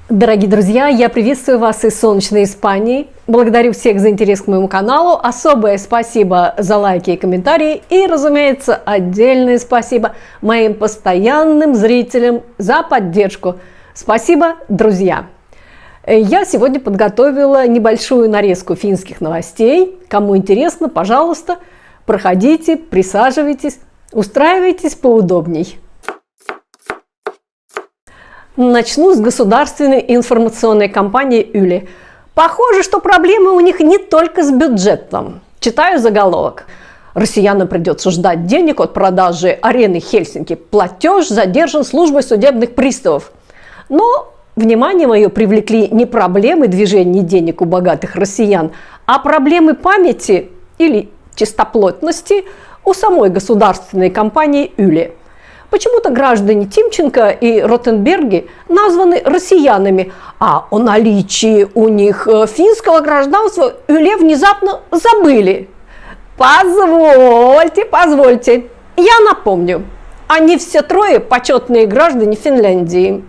Дорогие друзья, я приветствую вас из солнечной Испании. Благодарю всех за интерес к моему каналу. Особое спасибо за лайки и комментарии. И, разумеется, отдельное спасибо моим постоянным зрителям за поддержку. Спасибо, друзья! Я сегодня подготовила небольшую нарезку финских новостей. Кому интересно, пожалуйста, проходите, присаживайтесь, устраивайтесь поудобней. Начну с государственной информационной компании Yle. Похоже, что проблемы у них не только с бюджетом. Читаю заголовок. Россиянам придется ждать денег от продажи арены Хельсинки. Платеж задержан службой судебных приставов. Но внимание мое привлекли не проблемы движения денег у богатых россиян, а проблемы памяти или чистоплотности у самой государственной компании Yle. Почему-то граждане Тимченко и Ротенберги названы россиянами, а о наличии у них финского гражданства Yle внезапно забыли. Позвольте, я напомню, они все трое почетные граждане Финляндии.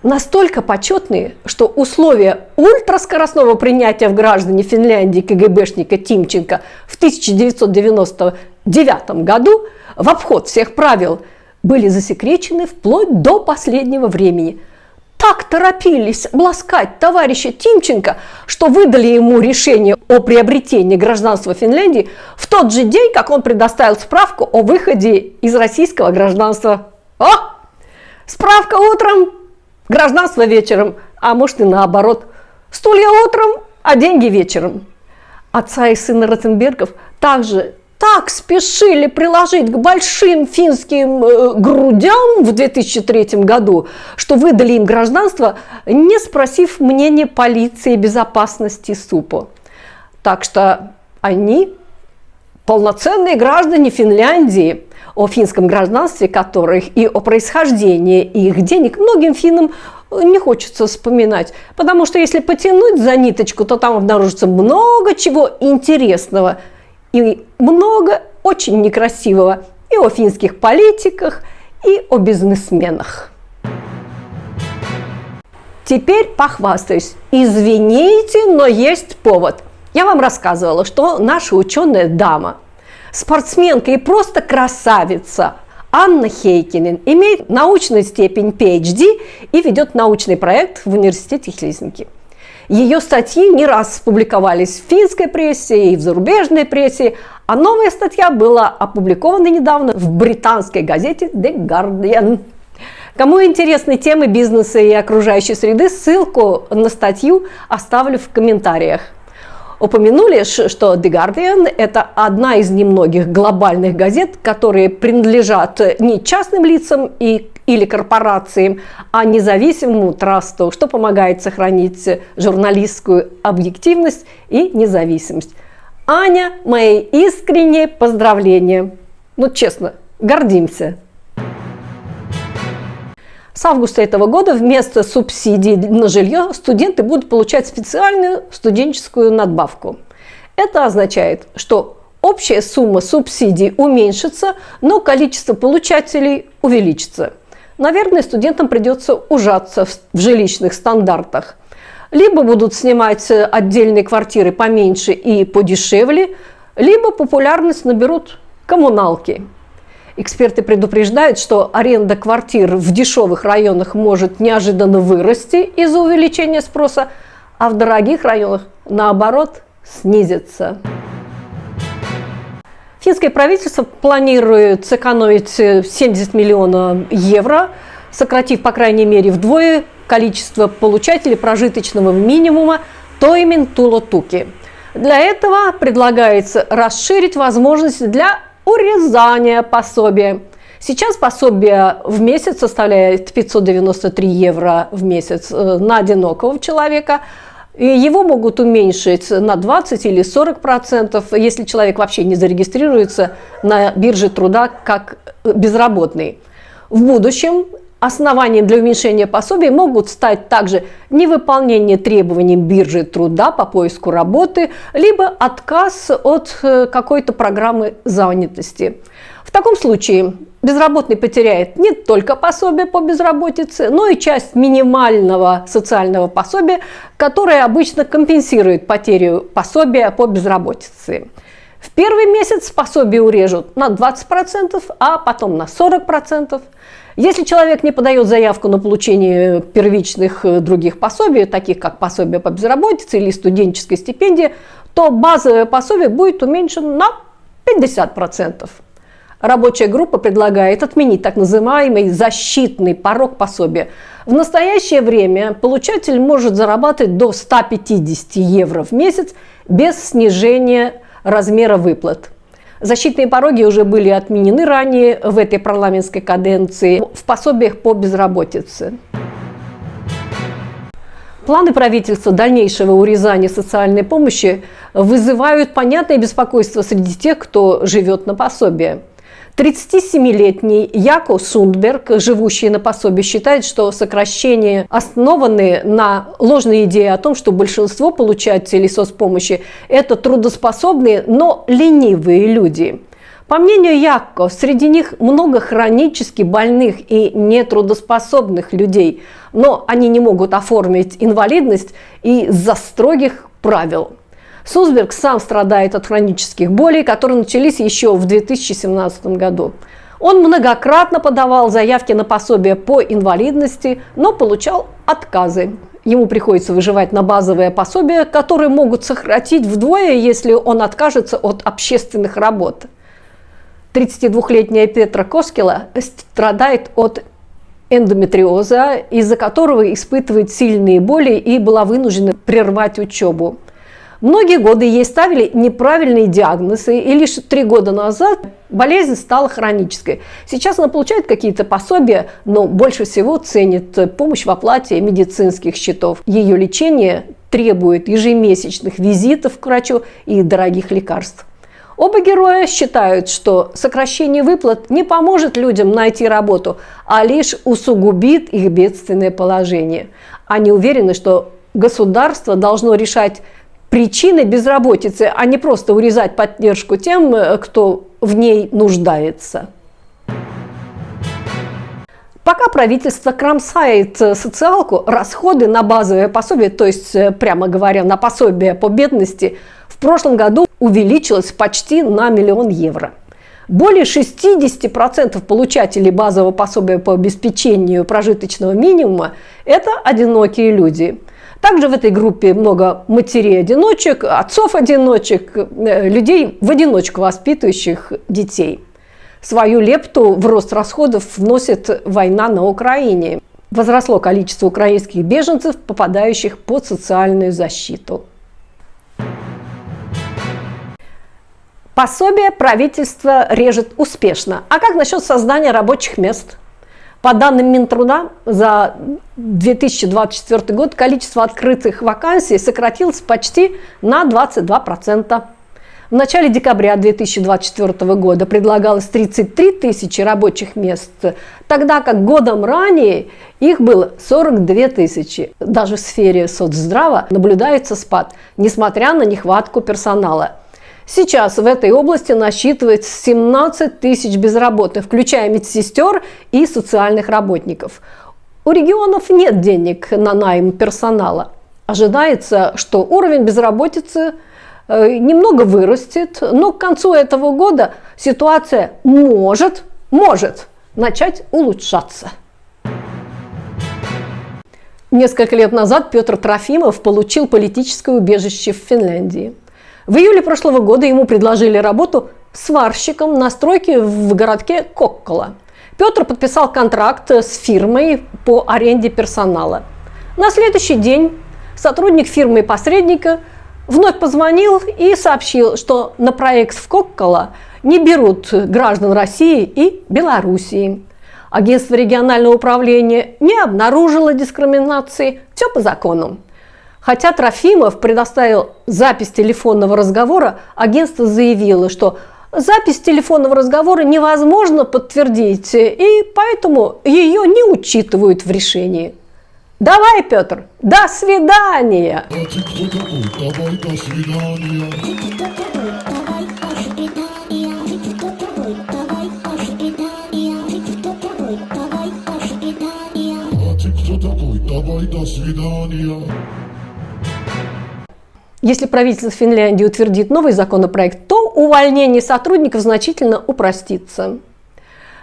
Настолько почетные, что условия ультраскоростного принятия в граждане Финляндии КГБшника Тимченко в 1999 году в обход всех правил были засекречены вплоть до последнего времени. Так торопились обласкать товарища Тимченко, что выдали ему решение о приобретении гражданства Финляндии в тот же день, как он предоставил справку о выходе из российского гражданства. О! Справка утром, гражданство вечером, а может и наоборот. Стулья утром, а деньги вечером. Отца и сына Ротенбергов также так спешили приложить к большим финским грудям в 2003 году, что выдали им гражданство, не спросив мнения полиции и безопасности СУПО. Так что они полноценные граждане Финляндии, о финском гражданстве которых и о происхождении их денег многим финнам не хочется вспоминать. Потому что если потянуть за ниточку, то там обнаружится много чего интересного и много очень некрасивого и о финских политиках, и о бизнесменах. Теперь похвастаюсь. Извините, но есть повод. Я вам рассказывала, что наша ученая дама, спортсменка и просто красавица Анна Хейкинен имеет научную степень PhD и ведет научный проект в университете Хельсинки. Ее статьи не раз публиковались в финской прессе и в зарубежной прессе, а новая статья была опубликована недавно в британской газете The Guardian. Кому интересны темы бизнеса и окружающей среды, ссылку на статью оставлю в комментариях. Упомянули, что The Guardian – это одна из немногих глобальных газет, которые принадлежат не частным лицам или корпорациям, а независимому трасту, что помогает сохранить журналистскую объективность и независимость. Аня, мои искренние поздравления. Ну, честно, гордимся. С августа этого года вместо субсидий на жилье студенты будут получать специальную студенческую надбавку. Это означает, что общая сумма субсидий уменьшится, но количество получателей увеличится. Наверное, студентам придется ужаться в жилищных стандартах. Либо будут снимать отдельные квартиры поменьше и подешевле, либо популярность наберут коммуналки. Эксперты предупреждают, что аренда квартир в дешевых районах может неожиданно вырасти из-за увеличения спроса, а в дорогих районах, наоборот, снизится. Финское правительство планирует сэкономить 70 миллионов евро, сократив, по крайней мере, вдвое количество получателей прожиточного минимума Toimeentulotuki. Для этого предлагается расширить возможности для урезания пособия. Сейчас пособие в месяц составляет 593 евро в месяц на одинокого человека. И его могут уменьшить на 20 или 40%, если человек вообще не зарегистрируется на бирже труда как безработный. В будущем основанием для уменьшения пособий могут стать также невыполнение требований биржи труда по поиску работы, либо отказ от какой-то программы занятости. В таком случае безработный потеряет не только пособие по безработице, но и часть минимального социального пособия, которое обычно компенсирует потерю пособия по безработице. В первый месяц пособие урежут на 20%, а потом на 40%. Если человек не подает заявку на получение первичных других пособий, таких как пособие по безработице или студенческая стипендия, то базовое пособие будет уменьшено на 50%. Рабочая группа предлагает отменить так называемый защитный порог пособия. В настоящее время получатель может зарабатывать до 150 евро в месяц без снижения размера выплат. Защитные пороги уже были отменены ранее в этой парламентской каденции в пособиях по безработице. Планы правительства дальнейшего урезания социальной помощи вызывают понятное беспокойство среди тех, кто живет на пособие. 37-летний Яко Сундберг, живущий на пособие, считает, что сокращения основаны на ложной идее о том, что большинство получателей соцпомощи – это трудоспособные, но ленивые люди. По мнению Яко, среди них много хронически больных и нетрудоспособных людей, но они не могут оформить инвалидность из-за строгих правил. Сундберг сам страдает от хронических болей, которые начались еще в 2017 году. Он многократно подавал заявки на пособие по инвалидности, но получал отказы. Ему приходится выживать на базовые пособия, которые могут сократить вдвое, если он откажется от общественных работ. 32-летняя Петра Коскела страдает от эндометриоза, из-за которого испытывает сильные боли и была вынуждена прервать учебу. Многие годы ей ставили неправильные диагнозы, и лишь 3 года назад болезнь стала хронической. Сейчас она получает какие-то пособия, но больше всего ценит помощь в оплате медицинских счетов. Ее лечение требует ежемесячных визитов к врачу и дорогих лекарств. Оба героя считают, что сокращение выплат не поможет людям найти работу, а лишь усугубит их бедственное положение. Они уверены, что государство должно решать причины безработицы, а не просто урезать поддержку тем, кто в ней нуждается. Пока правительство кромсает социалку, расходы на базовое пособие, то есть, прямо говоря, на пособие по бедности, в прошлом году увеличилось почти на 1 000 000 евро. Более 60% получателей базового пособия по обеспечению прожиточного минимума – это одинокие люди. Также в этой группе много матерей-одиночек, отцов-одиночек, людей в одиночку воспитывающих детей. Свою лепту в рост расходов вносит война на Украине. Возросло количество украинских беженцев, попадающих под социальную защиту. Пособие правительство режет успешно. А как насчет создания рабочих мест? По данным Минтруда, за 2024 год количество открытых вакансий сократилось почти на 22%. В начале декабря 2024 года предлагалось 33 тысячи рабочих мест, тогда как годом ранее их было 42 тысячи. Даже в сфере соцздрава наблюдается спад, несмотря на нехватку персонала. Сейчас в этой области насчитывается 17 тысяч безработных, включая медсестер и социальных работников. У регионов нет денег на найм персонала. Ожидается, что уровень безработицы немного вырастет, но к концу этого года ситуация может начать улучшаться. Несколько лет назад Петр Трофимов получил политическое убежище в Финляндии. В июле прошлого года ему предложили работу сварщиком на стройке в городке Kokkola. Петр подписал контракт с фирмой по аренде персонала. На следующий день сотрудник фирмы-посредника вновь позвонил и сообщил, что на проект в Kokkola не берут граждан России и Белоруссии. Агентство регионального управления не обнаружило дискриминации, все по закону. Хотя Трофимов предоставил запись телефонного разговора, агентство заявило, что запись телефонного разговора невозможно подтвердить, и поэтому ее не учитывают в решении. Давай, Петр, до свидания! кто такой? Давай, до свидания. Если правительство Финляндии утвердит новый законопроект, то увольнение сотрудников значительно упростится.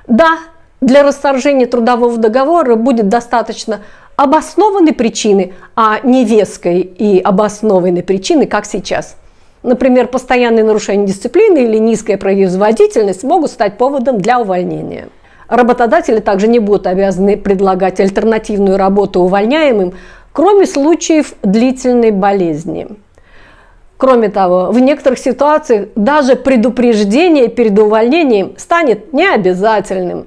Да, для расторжения трудового договора будет достаточно обоснованной причины, а не веской и обоснованной причины, как сейчас. Например, постоянное нарушение дисциплины или низкая производительность могут стать поводом для увольнения. Работодатели также не будут обязаны предлагать альтернативную работу увольняемым, кроме случаев длительной болезни. Кроме того, в некоторых ситуациях даже предупреждение перед увольнением станет необязательным.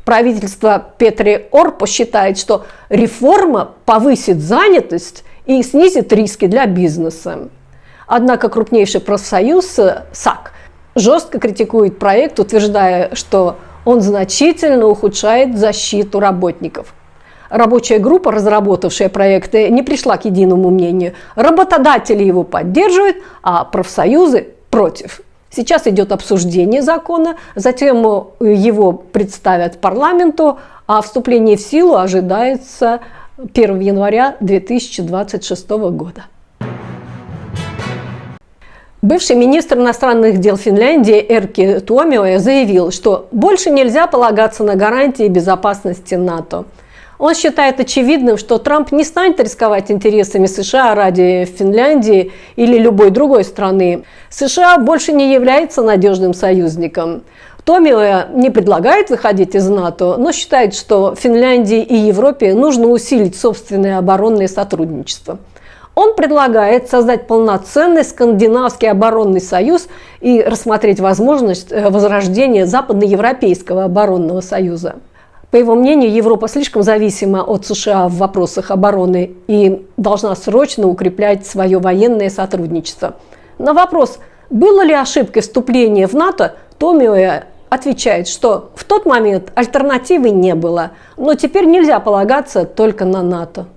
Правительство Петри Орпо считает, что реформа повысит занятость и снизит риски для бизнеса. Однако крупнейший профсоюз САК жестко критикует проект, утверждая, что он значительно ухудшает защиту работников. Рабочая группа, разработавшая проекты, не пришла к единому мнению. Работодатели его поддерживают, а профсоюзы против. Сейчас идет обсуждение закона, затем его представят парламенту, а вступление в силу ожидается 1 января 2026 года. Бывший министр иностранных дел Финляндии Эркки Туомioja заявил, что больше нельзя полагаться на гарантии безопасности НАТО. Он считает очевидным, что Трамп не станет рисковать интересами США ради Финляндии или любой другой страны. США больше не является надежным союзником. Туомioja не предлагает выходить из НАТО, но считает, что Финляндии и Европе нужно усилить собственное оборонное сотрудничество. Он предлагает создать полноценный скандинавский оборонный союз и рассмотреть возможность возрождения западноевропейского оборонного союза. По его мнению, Европа слишком зависима от США в вопросах обороны и должна срочно укреплять свое военное сотрудничество. На вопрос, было ли ошибкой вступление в НАТО, Туомioja отвечает, что в тот момент альтернативы не было, но теперь нельзя полагаться только на НАТО.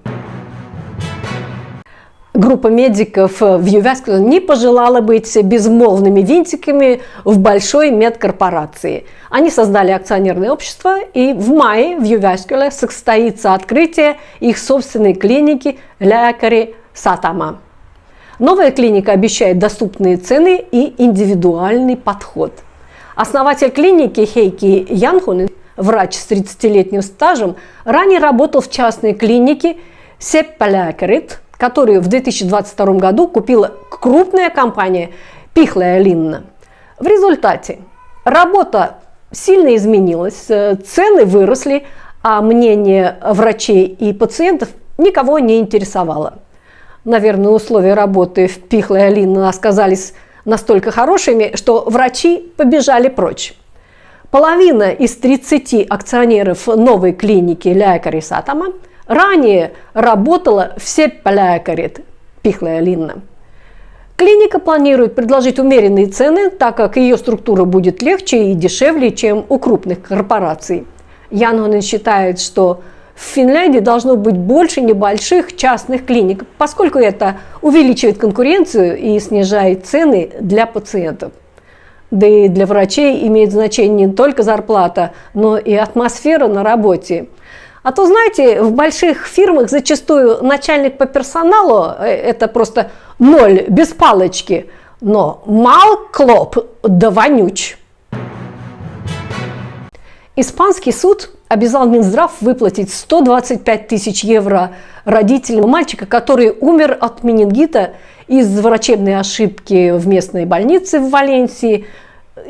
Группа медиков в Jyväskylä не пожелала быть безмолвными винтиками в большой медкорпорации. Они создали акционерное общество, и в мае в Jyväskylä состоится открытие их собственной клиники Lääkäri Satama. Новая клиника обещает доступные цены и индивидуальный подход. Основатель клиники Heikki Janhunen, врач с 30-летним стажем, ранее работал в частной клинике Seppälääkärit, которую в 2022 году купила крупная компания Pihlajalinna. В результате работа сильно изменилась, цены выросли, а мнение врачей и пациентов никого не интересовало. Наверное, условия работы в Pihlajalinna оказались настолько хорошими, что врачи побежали прочь. Половина из 30 акционеров новой клиники Lääkäri Satama ранее работала в Seppälääkärit Pihlajalinna. Клиника планирует предложить умеренные цены, так как ее структура будет легче и дешевле, чем у крупных корпораций. Janhunen считает, что в Финляндии должно быть больше небольших частных клиник, поскольку это увеличивает конкуренцию и снижает цены для пациентов. Да и для врачей имеет значение не только зарплата, но и атмосфера на работе. А то, знаете, в больших фирмах зачастую начальник по персоналу – это просто ноль, без палочки, но мал клоп да вонюч. Испанский суд обязал Минздрав выплатить 125 тысяч евро родителям мальчика, который умер от менингита из врачебной ошибки в местной больнице в Валенсии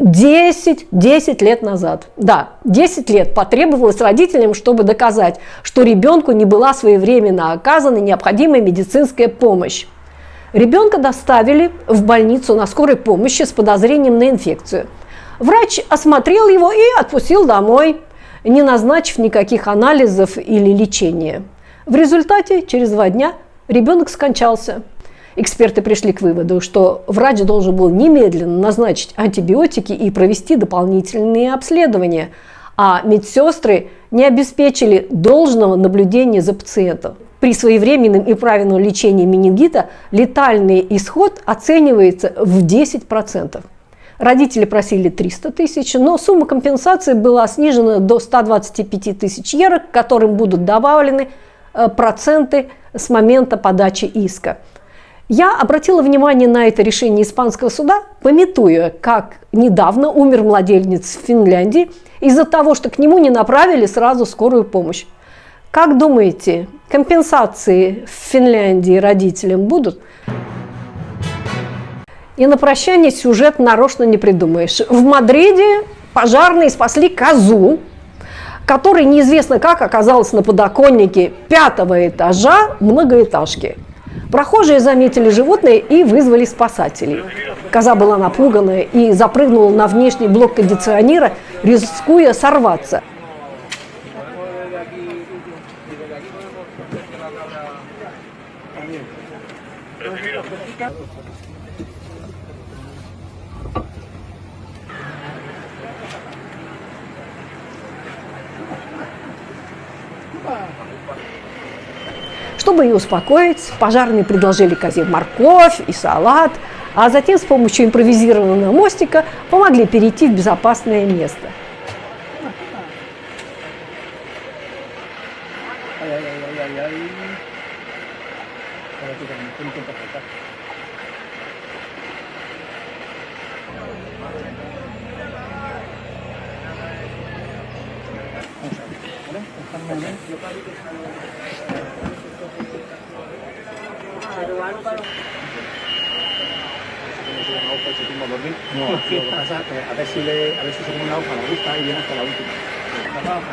10 лет назад. Да, 10 лет потребовалось родителям, чтобы доказать, что ребенку не была своевременно оказана необходимая медицинская помощь. Ребенка доставили в больницу на скорой помощи с подозрением на инфекцию. Врач осмотрел его и отпустил домой, не назначив никаких анализов или лечения. В результате через 2 дня ребенок скончался. Эксперты пришли к выводу, что врач должен был немедленно назначить антибиотики и провести дополнительные обследования, а медсестры не обеспечили должного наблюдения за пациентом. При своевременном и правильном лечении менингита летальный исход оценивается в 10%. Родители просили 300 тысяч, но сумма компенсации была снижена до 125 тысяч евро, к которым будут добавлены проценты с момента подачи иска. Я обратила внимание на это решение испанского суда, памятуя, как недавно умер младенец в Финляндии из-за того, что к нему не направили сразу скорую помощь. Как думаете, компенсации в Финляндии родителям будут? И на прощание сюжет нарочно не придумаешь. В Мадриде пожарные спасли козу, которая неизвестно как оказалась на подоконнике 5-го этажа многоэтажки. Прохожие заметили животное и вызвали спасателей. Коза была напугана и запрыгнула на внешний блок кондиционера, рискуя сорваться. Чтобы ее успокоить, пожарные предложили козе морковь и салат, а затем с помощью импровизированного мостика помогли перейти в безопасное место.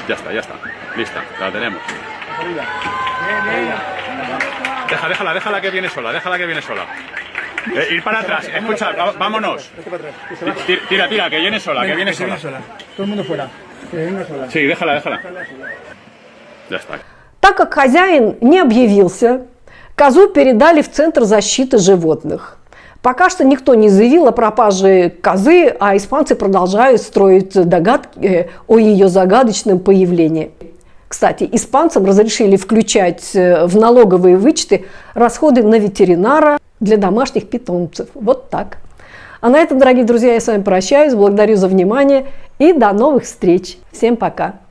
Ya está. Lista, la tenemos. Déjala que viene sola, ir para atrás, escucha, vámonos. Tira, que viene sola, Todo el mundo fuera, que venga sola. Sí, déjala. Ya está. Так как хозяин не объявился, козу передали в Центр защиты животных. Пока что никто не заявил о пропаже козы, а испанцы продолжают строить догадки о ее загадочном появлении. Кстати, испанцам разрешили включать в налоговые вычеты расходы на ветеринара для домашних питомцев. Вот так. А на этом, дорогие друзья, я с вами прощаюсь, благодарю за внимание и до новых встреч. Всем пока!